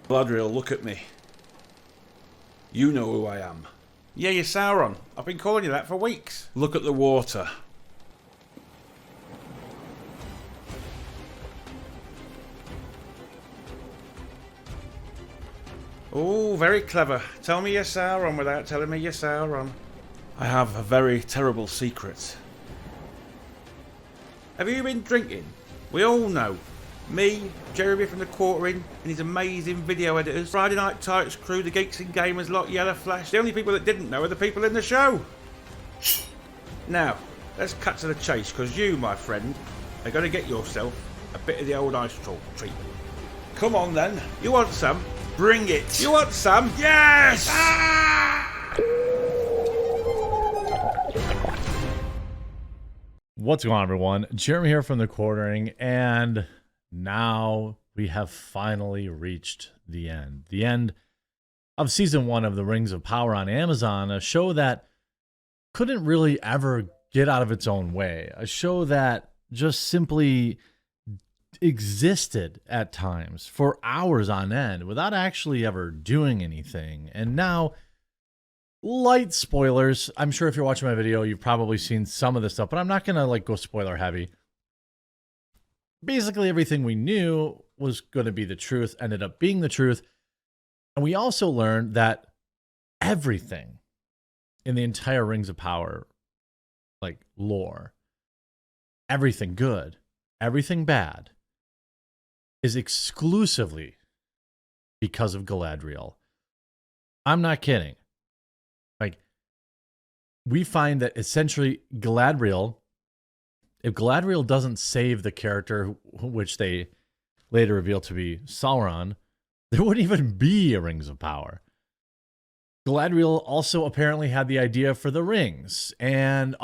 Galadriel, look at me. You know who I am. Yeah, you're Sauron. I've been calling you that for weeks. Look at the water. Oh, very clever. Tell me you're Sauron without telling me you're Sauron. I have a very terrible secret. Have you been drinking? We all know. Me, Jeremy from the Quartering, and his amazing video editors, Friday Night Tights crew, the Geeks and Gamers lot, Yellow Flash. The only people that didn't know are the people in the show. Now, let's cut to the chase, because you, my friend, are going to get yourself a bit of the old ice troll treatment. Come on then. You want some? Bring it. You want some? Yes! What's going on, everyone? Jeremy here from the Quartering, and now we have finally reached the end. The end of Season 1 of The Rings of Power on Amazon, a show that couldn't really ever get out of its own way. A show that just simply existed at times for hours on end without actually ever doing anything. And now, light spoilers. I'm sure if you're watching my video, you've probably seen some of this stuff, but I'm not gonna go spoiler heavy. Basically, everything we knew was going to be the truth ended up being the truth. And we also learned that everything in the entire Rings of Power, like lore, everything good, everything bad, is exclusively because of Galadriel. I'm not kidding. Like, we find that essentially Galadriel, if Galadriel doesn't save the character, which they later reveal to be Sauron, there wouldn't even be a Rings of Power. Galadriel also apparently had the idea for the rings. And,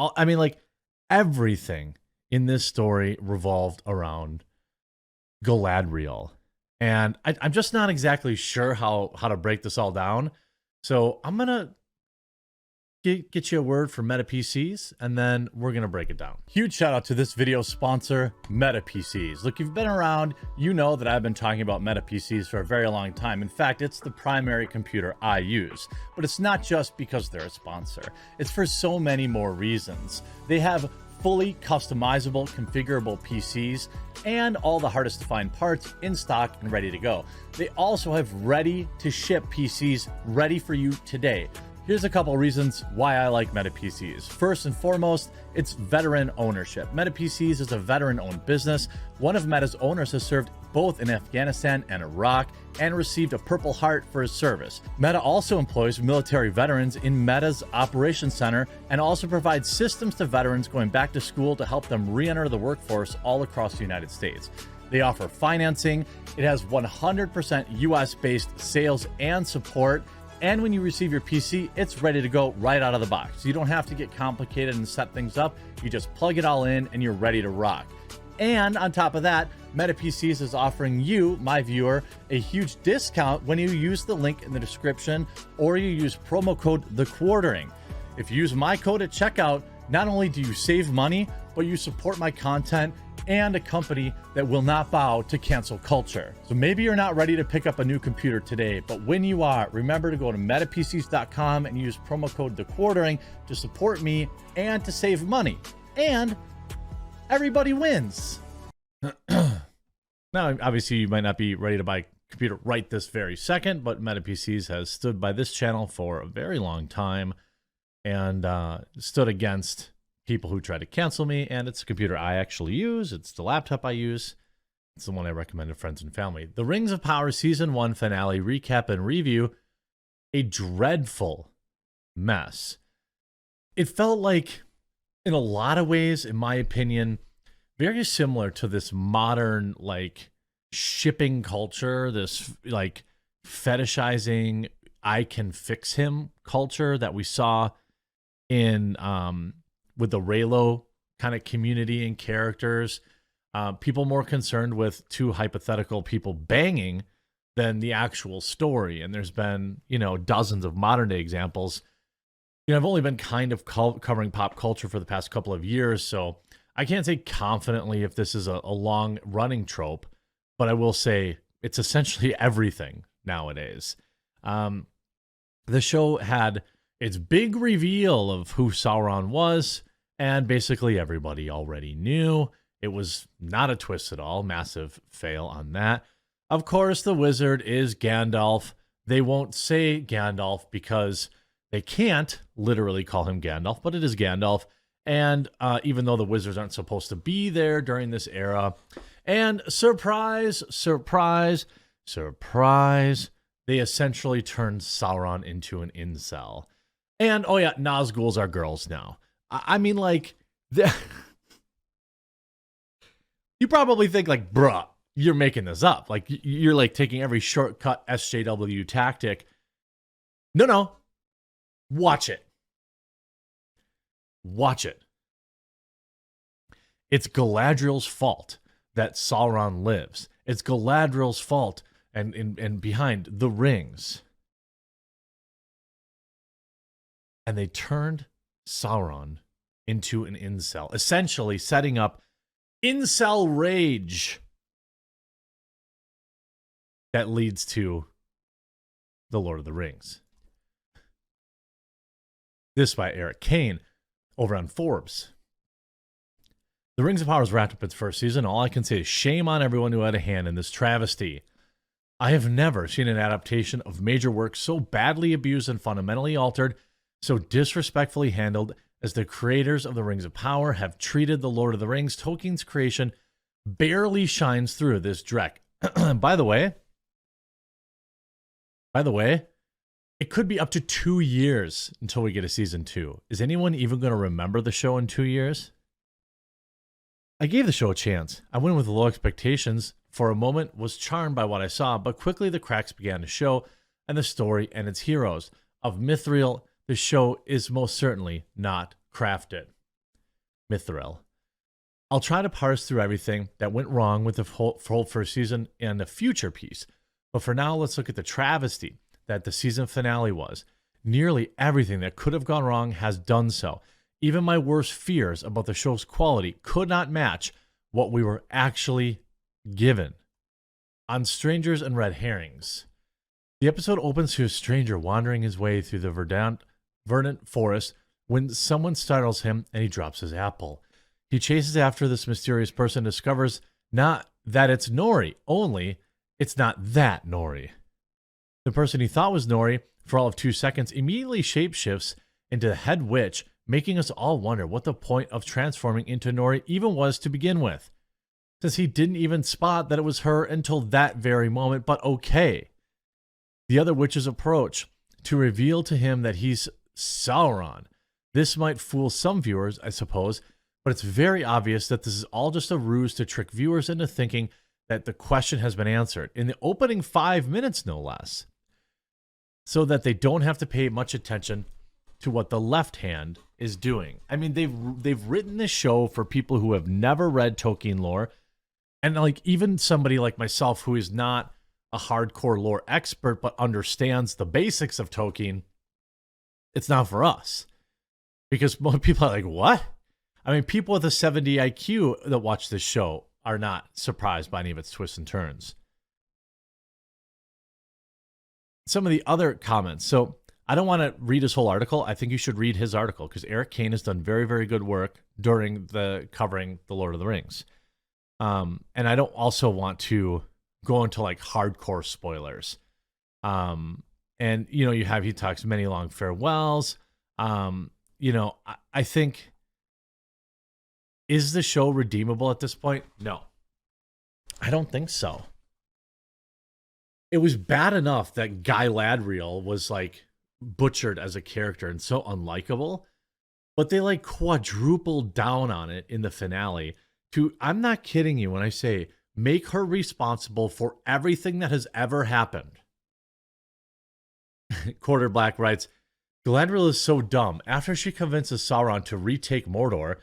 everything in this story revolved around Galadriel. And I'm just not exactly sure how to break this all down. So I'm going to get you a word for Meta PCs, and then we're going to break it down. Huge shout out to this video sponsor, Meta PCs. Look, you've been around, you know that I've been talking about Meta PCs for a very long time. In fact, it's the primary computer I use. But it's not just because they're a sponsor. It's for so many more reasons. They have fully customizable, configurable PCs and all the hardest to find parts in stock and ready to go. They also have ready to ship PCs ready for you today. Here's a couple reasons why I like Meta PCs. First and foremost, it's veteran ownership. Meta PCs is a veteran-owned business. One of Meta's owners has served both in Afghanistan and Iraq and received a Purple Heart for his service. Meta also employs military veterans in Meta's Operations Center and also provides systems to veterans going back to school to help them re-enter the workforce all across the United States. They offer financing. It has 100% US-based sales and support. And when you receive your PC, it's ready to go right out of the box. You don't have to get complicated and set things up. You just plug it all in and you're ready to rock. And on top of that, Meta PCs is offering you, my viewer, a huge discount when you use the link in the description or you use promo code TheQuartering. If you use my code at checkout, not only do you save money, but you support my content and a company that will not bow to cancel culture. So maybe you're not ready to pick up a new computer today, but when you are, remember to go to metapcs.com and use promo code TheQuartering to support me and to save money. And everybody wins. Now, obviously, you might not be ready to buy a computer right this very second, but Meta PCs has stood by this channel for a very long time and stood against people who try to cancel me, and it's a computer I actually use. It's the laptop I use. It's the one I recommend to friends and family. The Rings of Power Season 1 finale recap and review, a dreadful mess. It felt like, in a lot of ways, in my opinion, very similar to this modern, shipping culture, this, fetishizing, I can fix him culture that we saw in, with the Raylo kind of community and characters, people more concerned with two hypothetical people banging than the actual story. And there's been, dozens of modern day examples. I've only been kind of covering pop culture for the past couple of years, so I can't say confidently if this is a long running trope, but I will say it's essentially everything nowadays. The show had its big reveal of who Sauron was, and basically everybody already knew. It was not a twist at all. Massive fail on that. Of course, the wizard is Gandalf. They won't say Gandalf because they can't literally call him Gandalf, but it is Gandalf. And even though the wizards aren't supposed to be there during this era, and surprise, surprise, surprise, they essentially turned Sauron into an incel. And, oh yeah, Nazguls are girls now. I mean, like, you probably think, like, bruh, you're making this up. Like, you're, like, taking every shortcut SJW tactic. No. Watch it. Watch it. It's Galadriel's fault that Sauron lives. It's Galadriel's fault and behind the rings. And they turned Sauron into an incel, essentially setting up incel rage that leads to The Lord of the Rings. This by Eric Kane over on Forbes. The Rings of Power has wrapped up its first season. All I can say is shame on everyone who had a hand in this travesty. I have never seen an adaptation of major work so badly abused and fundamentally altered, so disrespectfully handled as the creators of the Rings of Power have treated The Lord of the Rings. Tolkien's creation barely shines through this dreck. By the way, it could be up to 2 years until we get a season 2. Is anyone even going to remember the show in 2 years? I gave the show a chance. I went with low expectations. For a moment, was charmed by what I saw, but quickly the cracks began to show, and the story and its heroes. Of Mithril, the show is most certainly not crafted. Mithril. I'll try to parse through everything that went wrong with the whole first season and the future piece. But for now, let's look at the travesty that the season finale was. Nearly everything that could have gone wrong has done so. Even my worst fears about the show's quality could not match what we were actually given. On Strangers and Red Herrings. The episode opens to a stranger wandering his way through the verdant forest when someone startles him and he drops his apple. He chases after this mysterious person, discovers not that it's Nori, only it's not that Nori. The person he thought was Nori, for all of 2 seconds, immediately shapeshifts into the head witch, making us all wonder what the point of transforming into Nori even was to begin with, since he didn't even spot that it was her until that very moment, but okay. The other witch's approach to reveal to him that he's Sauron. This might fool some viewers, I suppose, but it's very obvious that this is all just a ruse to trick viewers into thinking that the question has been answered, in the opening 5 minutes no less, so that they don't have to pay much attention to what the left hand is doing. I mean, they've written this show for people who have never read Tolkien lore, and like even somebody like myself who is not a hardcore lore expert but understands the basics of Tolkien, it's not for us. Because most people are like, what? I mean, people with a 70 IQ that watch this show are not surprised by any of its twists and turns. Some of the other comments. So I don't want to read his whole article. I think you should read his article because Eric Kane has done very, very good work during the covering The Lord of the Rings. And I don't also want to go into like hardcore spoilers. And you know, he talks many long farewells. You know, I think, is the show redeemable at this point? No, I don't think so. It was bad enough that Guy Ladriel was like butchered as a character and so unlikable, but they like quadrupled down on it in the finale to, I'm not kidding you when I say, make her responsible for everything that has ever happened. Quarter Black writes, Galadriel is so dumb. After she convinces Sauron to retake Mordor,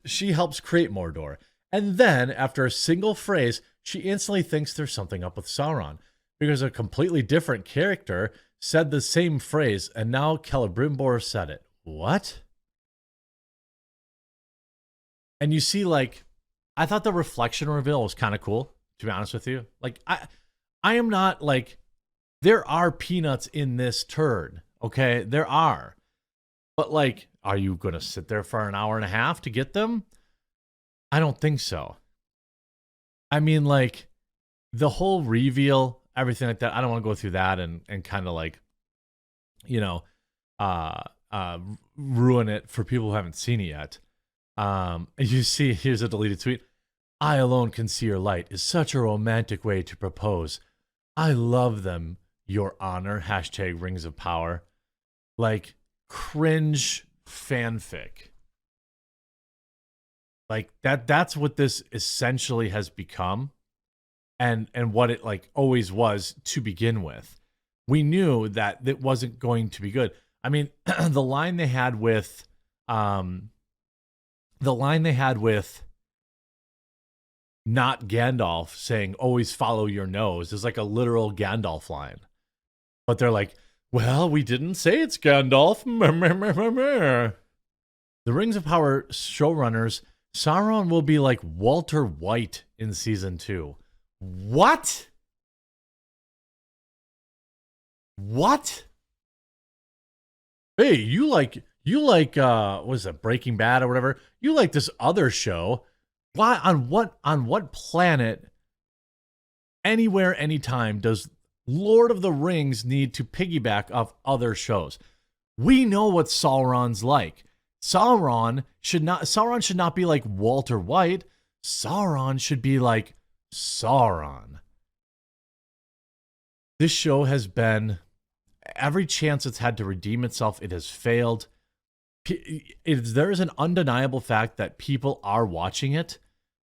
she helps create Mordor. And then, after a single phrase, she instantly thinks there's something up with Sauron. Because a completely different character said the same phrase, and now Celebrimbor said it. What? And you see, like, I thought the reflection reveal was kind of cool, to be honest with you. Like, I am not, like, There are peanuts in this turd, okay? There are. But, like, are you going to sit there for an hour and a half to get them? I don't think so. I mean, like, the whole reveal, everything like that, I don't want to go through that and kind of, like, you know, ruin it for people who haven't seen it yet. You see, here's a deleted tweet. I alone can see your light is such a romantic way to propose. I love them, Your Honor. Hashtag Rings of Power. Like, cringe fanfic. Like, that's what this essentially has become. And what it, like, always was to begin with. We knew that it wasn't going to be good. I mean, the line they had with not Gandalf saying always follow your nose is like a literal Gandalf line. But they're like, well, we didn't say it's Gandalf. The Rings of Power showrunners, Sauron will be like Walter White in season 2. What? What? Hey, you like what is it, Breaking Bad or whatever? You like this other show. Why on what planet, anywhere, anytime does Lord of the Rings need to piggyback off other shows? We know what Sauron's like. Sauron should not be like Walter White. Sauron should be like Sauron. This show has been, every chance it's had to redeem itself, it has failed. There is an undeniable fact that people are watching it,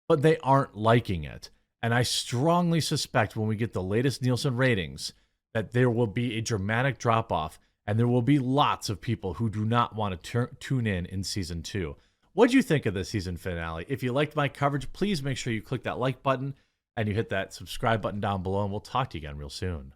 but they aren't liking it. And I strongly suspect when we get the latest Nielsen ratings that there will be a dramatic drop-off, and there will be lots of people who do not want to tune in season 2. What do you think of the season finale? If you liked my coverage, please make sure you click that like button and you hit that subscribe button down below, and we'll talk to you again real soon.